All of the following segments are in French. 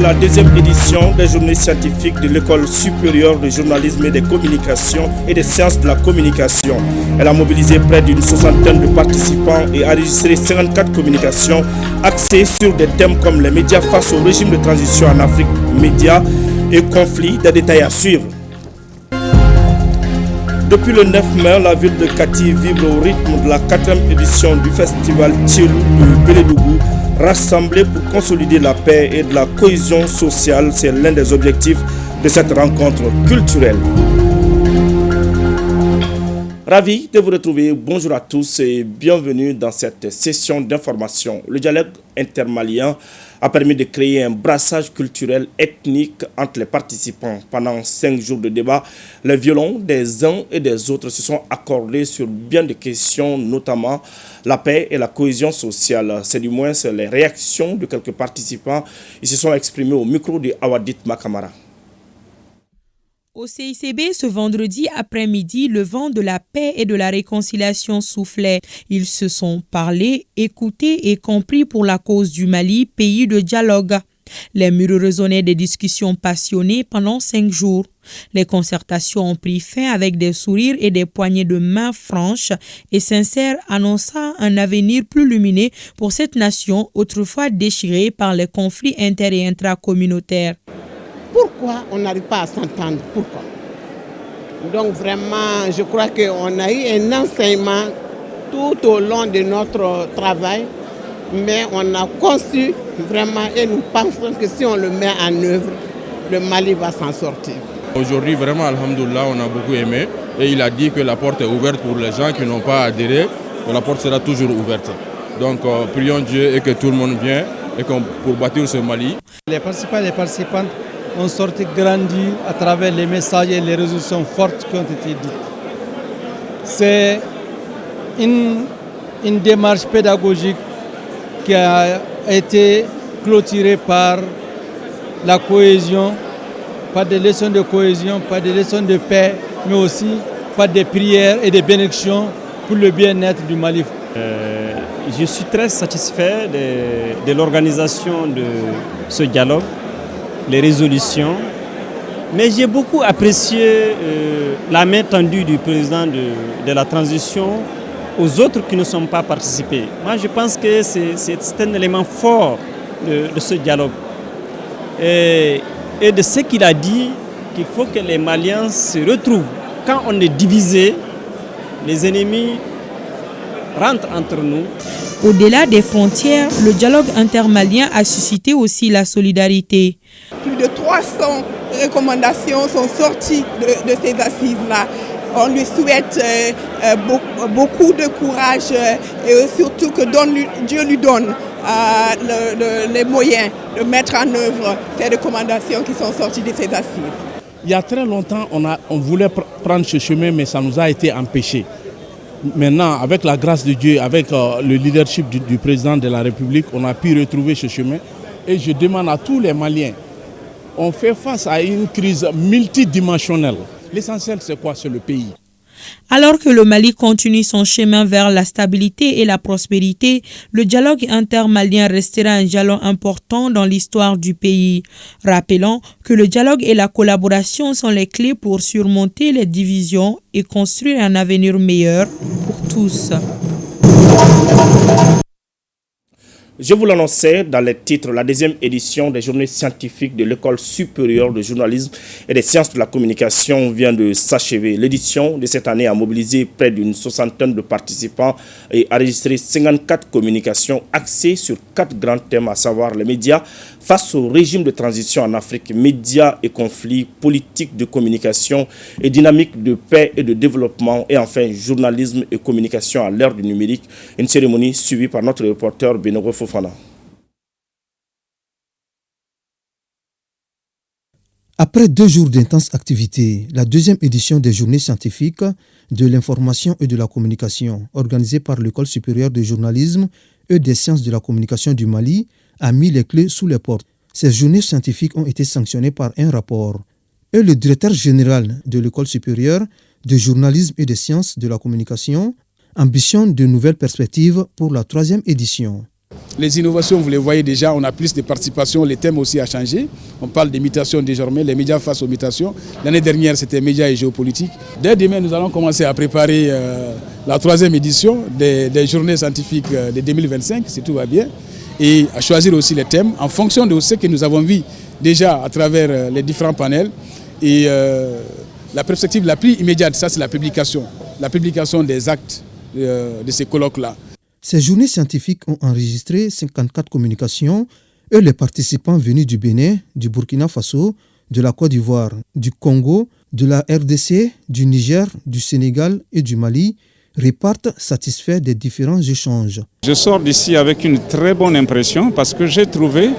la deuxième édition des journées scientifiques de l'École supérieure de journalisme et des communications et des sciences de la communication. Elle a mobilisé près d'une soixantaine de participants et enregistré 54 communications axées sur des thèmes comme les médias face au régime de transition en Afrique, médias et conflits. Des détails à suivre. Depuis le 9 mai, la ville de Kati vibre au rythme de la 4e édition du festival Tchilou du Bélédougou, rassemblé pour consolider la paix et de la cohésion sociale. C'est l'un des objectifs de cette rencontre culturelle. Ravi de vous retrouver. Bonjour à tous et bienvenue dans cette session d'information. Le dialogue intermalien a permis de créer un brassage culturel ethnique entre les participants. Pendant 5 jours de débat, les violons des uns et des autres se sont accordés sur bien des questions, notamment la paix et la cohésion sociale. C'est du moins les réactions de quelques participants. Ils se sont exprimés au micro de Awadit Makamara. Au CICB, ce vendredi après-midi, le vent de la paix et de la réconciliation soufflait. Ils se sont parlé, écoutés et compris pour la cause du Mali, pays de dialogue. Les murs résonnaient des discussions passionnées pendant 5 jours. Les concertations ont pris fin avec des sourires et des poignées de main franches et sincères, annonçant un avenir plus lumineux pour cette nation autrefois déchirée par les conflits inter- et intracommunautaires. Pourquoi on n'arrive pas à s'entendre? Pourquoi? Donc vraiment, je crois qu'on a eu un enseignement tout au long de notre travail, mais on a conçu vraiment et nous pensons que si on le met en œuvre, le Mali va s'en sortir. Aujourd'hui, vraiment, alhamdoulilah, on a beaucoup aimé et il a dit que la porte est ouverte pour les gens qui n'ont pas adhéré, que la porte sera toujours ouverte. Donc prions Dieu et que tout le monde vienne et pour bâtir ce Mali. Les participants et les participantes ont sorti grandi à travers les messages et les résolutions fortes qui ont été dites. C'est une démarche pédagogique qui a été clôturée par la cohésion, par des leçons de cohésion, par des leçons de paix, mais aussi par des prières et des bénédictions pour le bien-être du Mali. Je suis très satisfait de l'organisation de ce dialogue, les résolutions, mais j'ai beaucoup apprécié la main tendue du président de la transition aux autres qui ne sont pas participés. Moi, je pense que c'est un élément fort de ce dialogue. Et de ce qu'il a dit, qu'il faut que les Maliens se retrouvent. Quand on est divisé, les ennemis rentrent entre nous. Au-delà des frontières, le dialogue intermalien a suscité aussi la solidarité. Plus de 300 recommandations sont sorties de ces assises-là. On lui souhaite beaucoup de courage et surtout que Dieu lui donne les moyens de mettre en œuvre ces recommandations qui sont sorties de ces assises. Il y a très longtemps, on voulait prendre ce chemin, mais ça nous a été empêché. Maintenant, avec la grâce de Dieu, avec le leadership du président de la République, on a pu retrouver ce chemin. Et je demande à tous les Maliens, on fait face à une crise multidimensionnelle. L'essentiel, c'est quoi? C'est le pays. Alors que le Mali continue son chemin vers la stabilité et la prospérité, le dialogue intermalien restera un jalon important dans l'histoire du pays. Rappelons que le dialogue et la collaboration sont les clés pour surmonter les divisions et construire un avenir meilleur pour tous. Je vous l'annonçais dans les titres, la deuxième édition des journées scientifiques de l'École supérieure de journalisme et des sciences de la communication vient de s'achever. L'édition de cette année a mobilisé près d'une soixantaine de participants et enregistré 54 communications axées sur 4 grands thèmes, à savoir les médias face au régime de transition en Afrique, médias et conflits, politique de communication et dynamique de paix et de développement, et enfin journalisme et communication à l'ère du numérique. Une cérémonie suivie par notre reporter Benoro Fofana. Après 2 jours d'intenses activités, la deuxième édition des journées scientifiques de l'information et de la communication, organisée par l'École supérieure de journalisme et des sciences de la communication du Mali, a mis les clés sous les portes. Ces journées scientifiques ont été sanctionnées par un rapport. Et le directeur général de l'École supérieure de journalisme et des sciences de la communication ambitionne de nouvelles perspectives pour la 3e édition. Les innovations, vous les voyez déjà, on a plus de participation, les thèmes aussi ont changé. On parle des mutations désormais, les médias face aux mutations. L'année dernière, c'était médias et géopolitique. Dès demain, nous allons commencer à préparer la 3e édition des journées scientifiques de 2025, si tout va bien, et à choisir aussi les thèmes en fonction de ce que nous avons vu déjà à travers les différents panels. Et la perspective la plus immédiate, ça c'est la publication des actes de ces colloques-là. Ces journées scientifiques ont enregistré 54 communications et les participants venus du Bénin, du Burkina Faso, de la Côte d'Ivoire, du Congo, de la RDC, du Niger, du Sénégal et du Mali repartent satisfaits des différents échanges. Je sors d'ici avec une très bonne impression parce que j'ai trouvé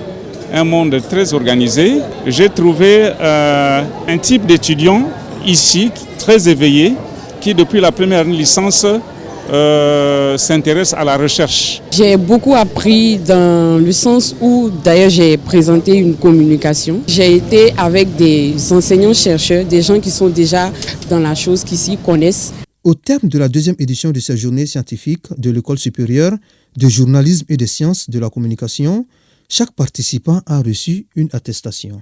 un monde très organisé. J'ai trouvé un type d'étudiants ici très éveillés qui depuis la première licence s'intéresse à la recherche. J'ai beaucoup appris dans le sens où d'ailleurs j'ai présenté une communication. J'ai été avec des enseignants-chercheurs, des gens qui sont déjà dans la chose, qui s'y connaissent. Au terme de la 2e édition de ces journées scientifiques de l'École supérieure de journalisme et des sciences de la communication, chaque participant a reçu une attestation.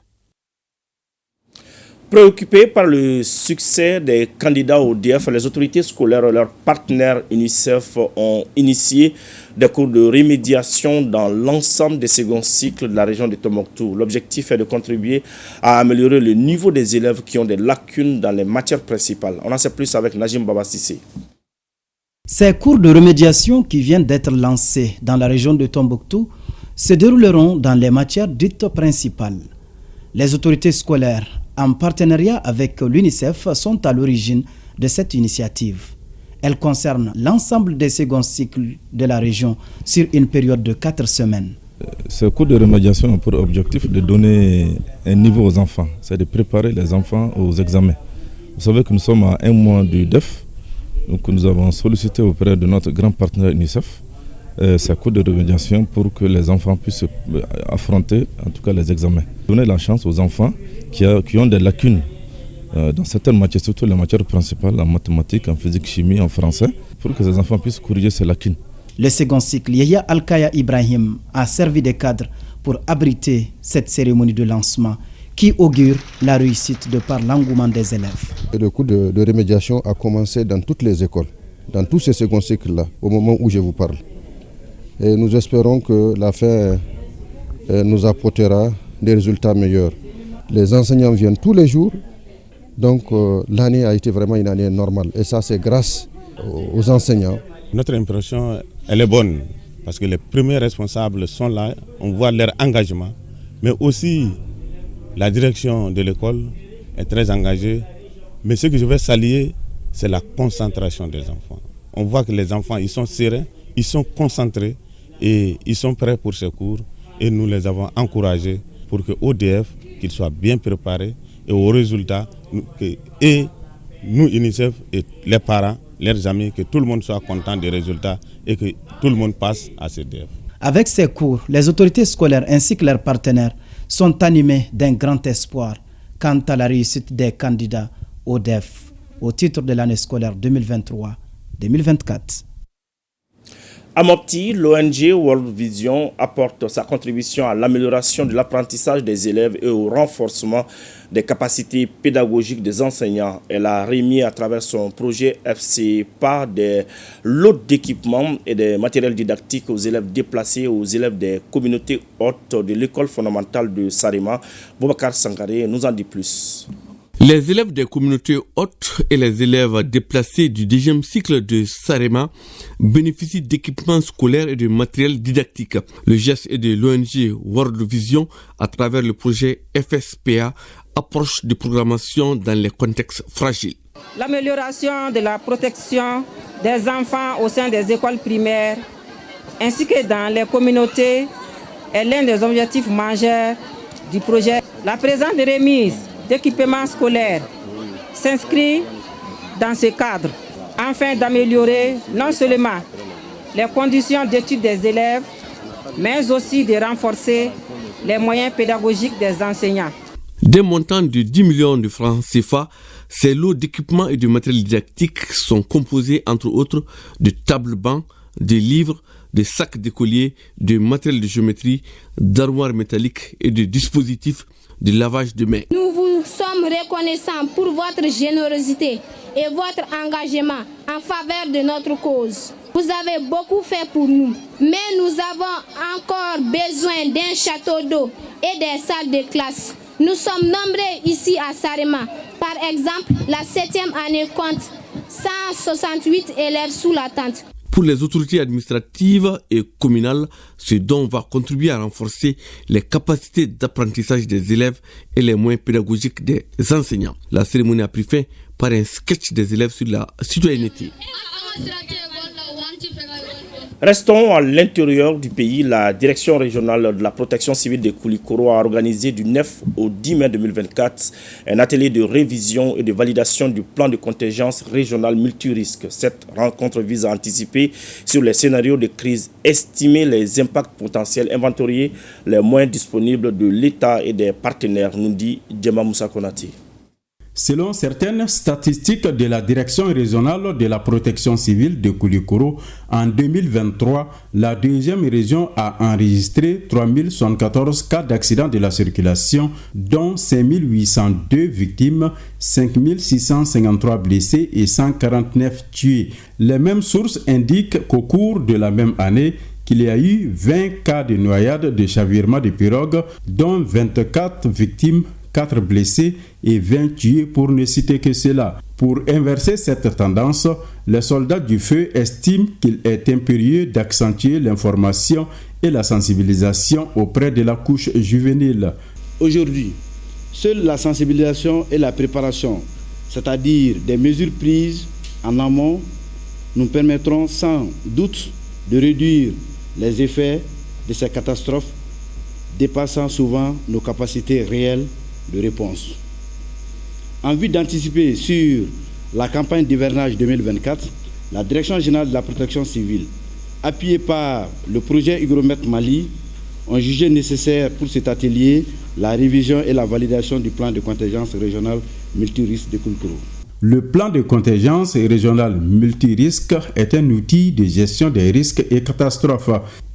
Préoccupés par le succès des candidats au DF, les autorités scolaires et leurs partenaires UNICEF ont initié des cours de remédiation dans l'ensemble des seconds cycles de la région de Tombouctou. L'objectif est de contribuer à améliorer le niveau des élèves qui ont des lacunes dans les matières principales. On en sait plus avec Najim Babastissé. Ces cours de remédiation qui viennent d'être lancés dans la région de Tombouctou se dérouleront dans les matières dites principales. Les autorités scolaires, en partenariat avec l'UNICEF, sont à l'origine de cette initiative. Elle concerne l'ensemble des seconds cycles de la région sur une période de 4 semaines. Ce cours de remédiation a pour objectif de donner un niveau aux enfants, c'est de préparer les enfants aux examens. Vous savez que nous sommes à 1 mois du DEF, donc nous avons sollicité auprès de notre grand partenaire UNICEF ce cours de remédiation pour que les enfants puissent affronter en tout cas les examens. Donner la chance aux enfants qui ont des lacunes dans certaines matières, surtout les matières principales, en mathématiques, en physique, chimie, en français, pour que ces enfants puissent corriger ces lacunes. Le second cycle, Yahya Alkaya Ibrahim, a servi de cadre pour abriter cette cérémonie de lancement qui augure la réussite de par l'engouement des élèves. Le cours de remédiation a commencé dans toutes les écoles, dans tous ces seconds cycles-là, au moment où je vous parle. Et nous espérons que la fin nous apportera des résultats meilleurs. Les enseignants viennent tous les jours, donc l'année a été vraiment une année normale. Et ça, c'est grâce aux enseignants. Notre impression, elle est bonne, parce que les premiers responsables sont là, on voit leur engagement, mais aussi la direction de l'école est très engagée. Mais ce que je vais saluer, c'est la concentration des enfants. On voit que les enfants, ils sont sereins, ils sont concentrés et ils sont prêts pour ce cours. Et nous les avons encouragés pour que ODF, qu'ils soient bien préparés et au résultat, et nous, UNICEF et les parents, leurs amis, que tout le monde soit content des résultats et que tout le monde passe à CDF. Avec ces cours, les autorités scolaires ainsi que leurs partenaires sont animés d'un grand espoir quant à la réussite des candidats au DEF au titre de l'année scolaire 2023-2024. À Mopti, l'ONG World Vision apporte sa contribution à l'amélioration de l'apprentissage des élèves et au renforcement des capacités pédagogiques des enseignants. Elle a remis à travers son projet FCPA des lots d'équipements et des matériels didactiques aux élèves déplacés, aux élèves des communautés hautes de l'école fondamentale de Sarema. Boubacar Sangaré nous en dit plus. Les élèves des communautés hautes et les élèves déplacés du 2e cycle de Sarema bénéficient d'équipements scolaires et de matériel didactique. Le geste est de l'ONG World Vision à travers le projet FSPA, approche de programmation dans les contextes fragiles. L'amélioration de la protection des enfants au sein des écoles primaires ainsi que dans les communautés est l'un des objectifs majeurs du projet. La présente remise d'équipements scolaires s'inscrit dans ce cadre afin d'améliorer non seulement les conditions d'études des élèves, mais aussi de renforcer les moyens pédagogiques des enseignants. Des montants de 10 millions de francs CFA, ces lots d'équipements et de matériel didactique sont composés entre autres de tables-bancs, de livres, des sacs d'écoliers, de matériel de géométrie, d'armoires métalliques et de dispositifs de lavage de mains. Nous vous sommes reconnaissants pour votre générosité et votre engagement en faveur de notre cause. Vous avez beaucoup fait pour nous, mais nous avons encore besoin d'un château d'eau et des salles de classe. Nous sommes nombreux ici à Sarema. Par exemple, la 7e année compte 168 élèves sous la tente. Pour les autorités administratives et communales, ce don va contribuer à renforcer les capacités d'apprentissage des élèves et les moyens pédagogiques des enseignants. La cérémonie a pris fin par un sketch des élèves sur la citoyenneté. Restons à l'intérieur du pays. La direction régionale de la protection civile de Koulikoro a organisé du 9 au 10 mai 2024 un atelier de révision et de validation du plan de contingence régional multirisque. Cette rencontre vise à anticiper sur les scénarios de crise, estimer les impacts potentiels, inventorier les moyens disponibles de l'État et des partenaires, nous dit Djema Moussa Konati. Selon certaines statistiques de la Direction régionale de la protection civile de Koulikoro, en 2023, la deuxième région a enregistré 3074 cas d'accidents de la circulation, dont 5802 victimes, 5653 blessés et 149 tués. Les mêmes sources indiquent qu'au cours de la même année, qu'il y a eu 20 cas de noyade de chavirement de pirogue, dont 24 victimes, 4 blessés et 20 tués pour ne citer que cela. Pour inverser cette tendance, les soldats du feu estiment qu'il est impérieux d'accentuer l'information et la sensibilisation auprès de la couche juvénile. Aujourd'hui, seule la sensibilisation et la préparation, c'est-à-dire des mesures prises en amont, nous permettront sans doute de réduire les effets de ces catastrophes, dépassant souvent nos capacités réelles de réponse. En vue d'anticiper sur la campagne d'hivernage 2024, la Direction générale de la protection civile, appuyée par le projet Hygromètre Mali, ont jugé nécessaire pour cet atelier la révision et la validation du plan de contingence régional multirisque de Koulikoro. Le plan de contingence régional multirisque est un outil de gestion des risques et catastrophes.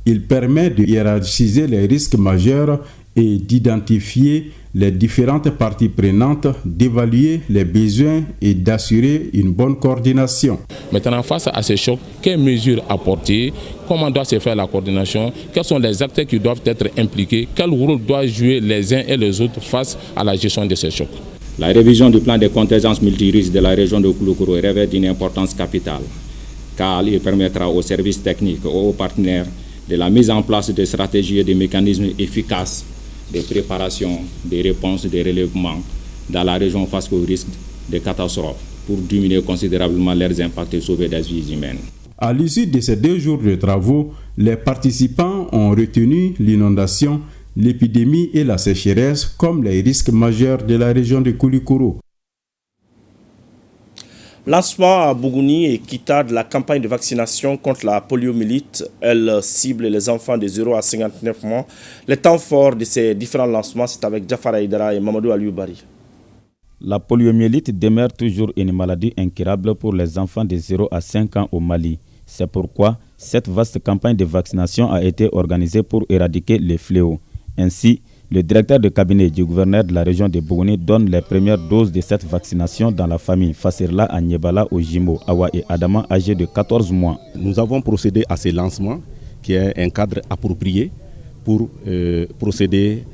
Il permet de hiérarchiser les risques majeurs et d'identifier les différentes parties prenantes, d'évaluer les besoins et d'assurer une bonne coordination. Maintenant, face à ces chocs, quelles mesures apporter? Comment doit se faire la coordination? Quels sont les acteurs qui doivent être impliqués? Quel rôle doivent jouer les uns et les autres face à la gestion de ces chocs? La révision du plan de contingence multirisque de la région de Koulikoro revêt d'une importance capitale, car il permettra aux services techniques et aux partenaires de la mise en place de stratégies et de mécanismes efficaces de préparation, de réponse, de relèvement dans la région face au risque de catastrophes pour diminuer considérablement leurs impacts et sauver des vies humaines. À l'issue de ces 2 jours de travaux, les participants ont retenu l'inondation, l'épidémie et la sécheresse comme les risques majeurs de la région de Koulikoro. Lancement à Bougouni et Kita de la campagne de vaccination contre la poliomyélite. Elle cible les enfants de 0 à 59 mois. Les temps forts de ces différents lancements, c'est avec Jafar Aïdara et Mamadou Alioubari. La poliomyélite demeure toujours une maladie incurable pour les enfants de 0 à 5 ans au Mali. C'est pourquoi cette vaste campagne de vaccination a été organisée pour éradiquer les fléaux. Ainsi, le directeur de cabinet du gouverneur de la région de Bougouni donne les premières doses de cette vaccination dans la famille Fassirla à Niebala au Jimo, Awa et Adama âgés de 14 mois. Nous avons procédé à ce lancement qui est un cadre approprié pour procéder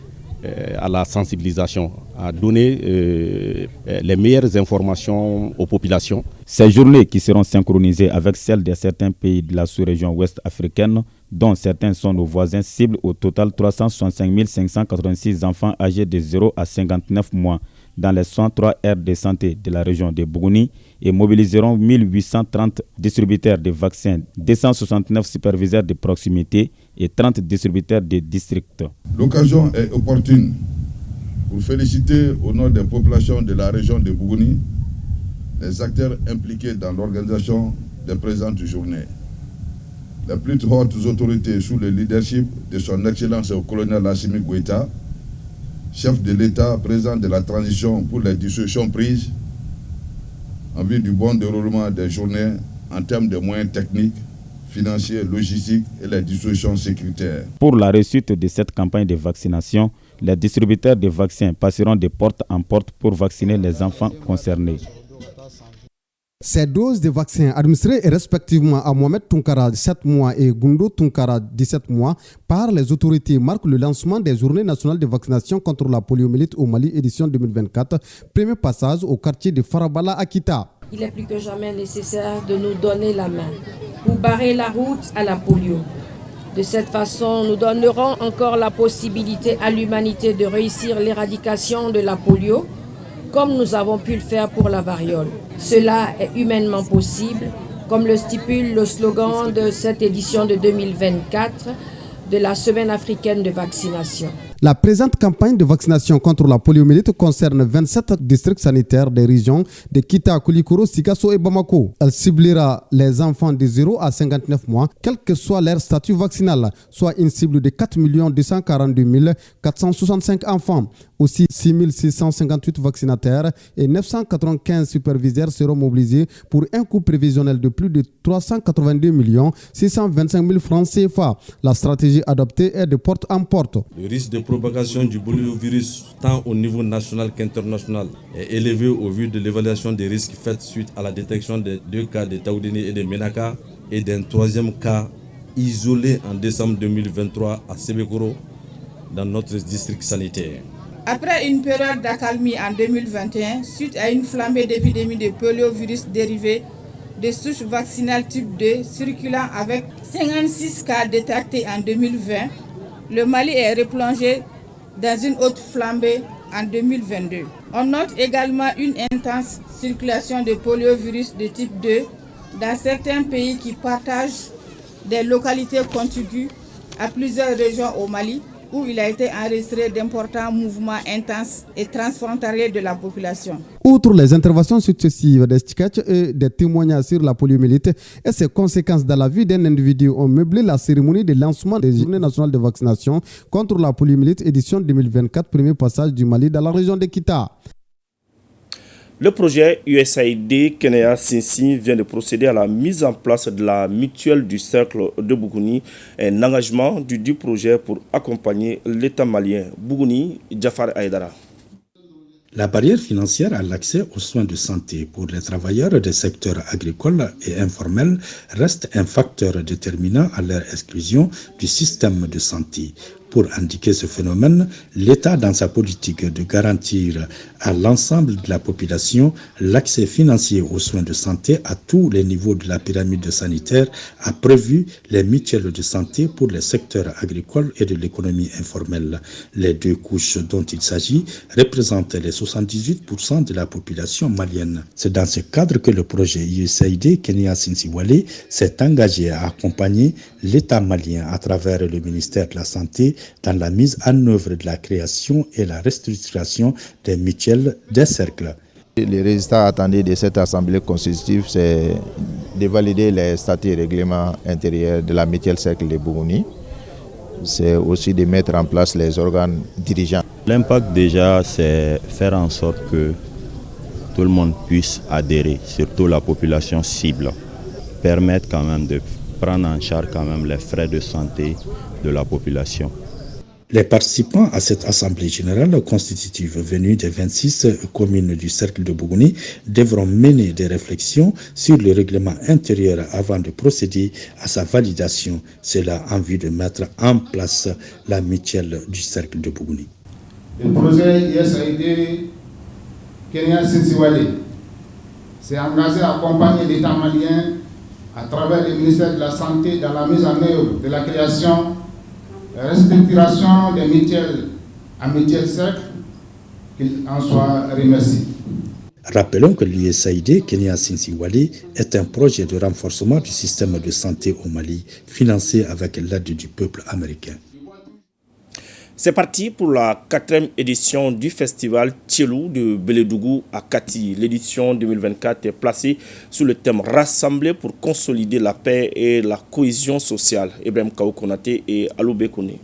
à la sensibilisation, à donner les meilleures informations aux populations. Ces journées qui seront synchronisées avec celles de certains pays de la sous-région ouest africaine, dont certains sont nos voisins, ciblent au total 365 586 enfants âgés de 0 à 59 mois dans les 103 aires de santé de la région de Bougouni et mobiliseront 1830 distributeurs de vaccins, 269 superviseurs de proximité et 30 distributeurs de district. L'occasion est opportune pour féliciter au nom des populations de la région de Bougouni les acteurs impliqués dans l'organisation des présentes journées. Les plus hautes autorités sous le leadership de son Excellence au colonel Assimi Goïta, chef de l'État, président de la transition pour les dispositions prises en vue du bon déroulement des journées en termes de moyens techniques, financiers, logistiques et les dispositions sécuritaires. Pour la réussite de cette campagne de vaccination, les distributeurs de vaccins passeront de porte en porte pour vacciner les enfants concernés. Ces doses de vaccins administrées respectivement à Mohamed Tounkara 7 mois et Gundo Tounkara 17 mois par les autorités marquent le lancement des journées nationales de vaccination contre la poliomyélite au Mali édition 2024, premier passage au quartier de Farabala à Kita. Il est plus que jamais nécessaire de nous donner la main pour barrer la route à la polio. De cette façon, nous donnerons encore la possibilité à l'humanité de réussir l'éradication de la polio, comme nous avons pu le faire pour la variole. Cela est humainement possible, comme le stipule le slogan de cette édition de 2024 de la Semaine africaine de vaccination. La présente campagne de vaccination contre la poliomyélite concerne 27 districts sanitaires des régions de Kita, Koulikoro, Sikasso et Bamako. Elle ciblera les enfants de 0 à 59 mois, quel que soit leur statut vaccinal, soit une cible de 4 242 465 enfants. Aussi, 6 658 vaccinataires et 995 superviseurs seront mobilisés pour un coût prévisionnel de plus de 382 625 000 francs CFA. La stratégie adoptée est de porte en porte. Le risque de propagation du poliovirus, tant au niveau national qu'international, est élevé au vu de l'évaluation des risques faite suite à la détection de 2 cas de Taoudini et de Menaka et d'un 3e cas isolé en décembre 2023 à Sebekoro, dans notre district sanitaire. Après une période d'accalmie en 2021, suite à une flambée d'épidémie de poliovirus dérivé de souches vaccinales type 2 circulant avec 56 cas détectés en 2020, le Mali est replongé dans une autre flambée en 2022. On note également une intense circulation de poliovirus de type 2 dans certains pays qui partagent des localités contiguës à plusieurs régions au Mali, où il a été enregistré d'importants mouvements intenses et transfrontaliers de la population. Outre les interventions successives des sketchs et des témoignages sur la poliomyélite et ses conséquences dans la vie d'un individu, ont meublé la cérémonie de lancement des Journées nationales de vaccination contre la poliomyélite édition 2024, premier passage du Mali dans la région de Kita. Le projet USAID Kenya Sinsi vient de procéder à la mise en place de la mutuelle du cercle de Bougouni, un engagement du projet pour accompagner l'État malien. Bougouni, Jafar Aïdara. La barrière financière à l'accès aux soins de santé pour les travailleurs des secteurs agricoles et informels reste un facteur déterminant à leur exclusion du système de santé. Pour indiquer ce phénomène, l'État, dans sa politique de garantir à l'ensemble de la population l'accès financier aux soins de santé à tous les niveaux de la pyramide sanitaire, a prévu les mutuelles de santé pour les secteurs agricoles et de l'économie informelle. Les deux couches dont il s'agit représentent les 78% de la population malienne. C'est dans ce cadre que le projet USAID Kenya Sinsiwale s'est engagé à accompagner l'État malien à travers le ministère de la Santé dans la mise en œuvre de la création et la restructuration des mutuelles des cercles. Les résultats attendus de cette assemblée constitutive, c'est de valider les statuts et règlements intérieurs de la mutuelle cercle de Bougouni. C'est aussi de mettre en place les organes dirigeants. L'impact déjà, c'est faire en sorte que tout le monde puisse adhérer, surtout la population cible. Permettre quand même de prendre en charge quand même les frais de santé de la population. Les participants à cette assemblée générale constitutive venue des 26 communes du cercle de Bougouni devront mener des réflexions sur le règlement intérieur avant de procéder à sa validation. Cela en vue de mettre en place la mutuelle du cercle de Bougouni. Le projet USAID Kenya Sinsiwale s'est engagé à accompagner l'État malien à travers le ministère de la Santé dans la mise en œuvre de la création la restructuration des mutuelles à mutuelle cercle, qu'il en soit remercié. Rappelons que l'USAID Kenya Sinsiwale est un projet de renforcement du système de santé au Mali, financé avec l'aide du peuple américain. C'est parti pour la 4e édition du festival Tchelou de Beledougou à Kati. L'édition 2024 est placée sous le thème « Rassembler pour consolider la paix et la cohésion sociale ». Ibrahim Kaou Konaté et Alou Bekouné.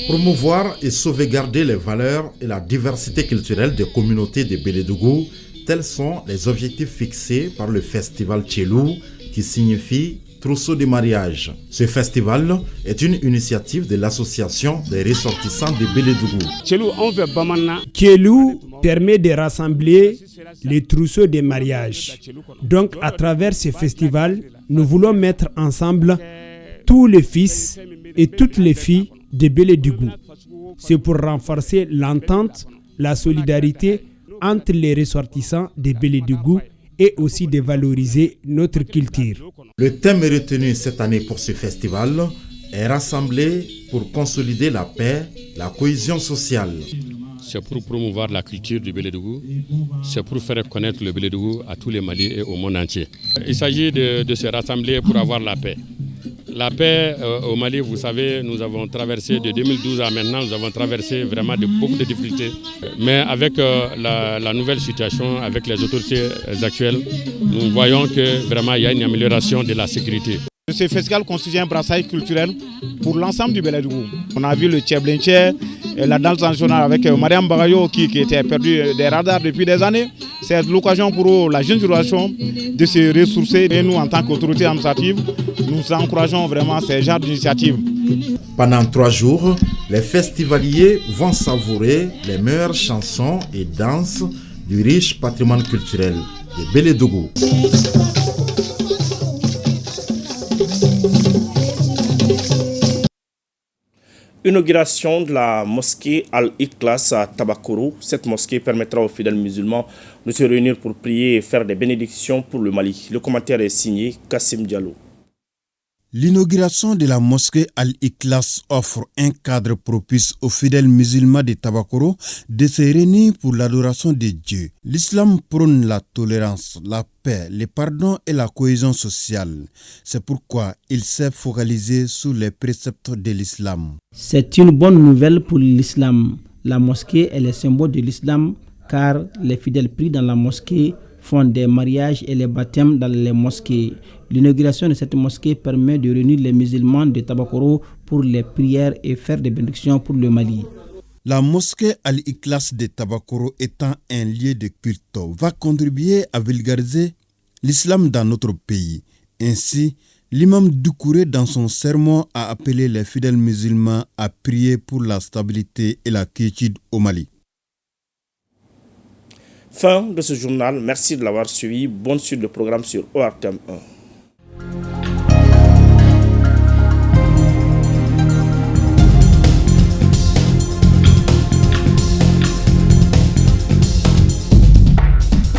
Promouvoir et sauvegarder les valeurs et la diversité culturelle des communautés de Bélédougou, tels sont les objectifs fixés par le festival Tchelou, qui signifie trousseau de mariage. Ce festival est une initiative de l'association des ressortissants de Bélédougou. Tchelou permet de rassembler les trousseaux de mariage. Donc à travers ce festival, nous voulons mettre ensemble tous les fils et toutes les filles de Bélédougou. C'est pour renforcer l'entente, la solidarité entre les ressortissants de Bélédougou et aussi de valoriser notre culture. Le thème retenu cette année pour ce festival est rassemblé pour consolider la paix, la cohésion sociale. C'est pour promouvoir la culture du Bélédougou, c'est pour faire connaître le Bélédougou à tous les Maliens et au monde entier. Il s'agit de se rassembler pour avoir la paix. La paix au Mali, vous savez, nous avons traversé de 2012 à maintenant, nous avons traversé vraiment beaucoup de difficultés. Mais avec la nouvelle situation, avec les autorités actuelles, nous voyons que vraiment il y a une amélioration de la sécurité. Ce festival constitue un brassage culturel pour l'ensemble du Bélédougou. On a vu le Tcheblinché, la danse nationale avec Mariam Bagayo qui était perdu des radars depuis des années. C'est l'occasion pour la jeune génération de se ressourcer. Et nous, en tant qu'autorité administrative, nous encourageons vraiment ces genres d'initiatives. Pendant 3 jours, les festivaliers vont savourer les meilleures chansons et danses du riche patrimoine culturel de Bélédougou. Inauguration de la mosquée Al-Ikhlas à Tabakoro. Cette mosquée permettra aux fidèles musulmans de se réunir pour prier et faire des bénédictions pour le Mali. Le commentaire est signé Kassim Diallo. L'inauguration de la mosquée Al-Ikhlas offre un cadre propice aux fidèles musulmans de Tabakoro de se réunir pour l'adoration de Dieu. L'islam prône la tolérance, la paix, le pardon et la cohésion sociale. C'est pourquoi il s'est focalisé sur les préceptes de l'islam. C'est une bonne nouvelle pour l'islam. La mosquée est le symbole de l'islam car les fidèles prient dans la mosquée, font des mariages et les baptêmes dans les mosquées. L'inauguration de cette mosquée permet de réunir les musulmans de Tabakoro pour les prières et faire des bénédictions pour le Mali. La mosquée Al-Ikhlas de Tabakoro étant un lieu de culte va contribuer à vulgariser l'islam dans notre pays. Ainsi, l'imam Doucouré dans son sermon a appelé les fidèles musulmans à prier pour la stabilité et la quiétude au Mali. Fin de ce journal, merci de l'avoir suivi. Bonne suite de programme sur ORTM 1.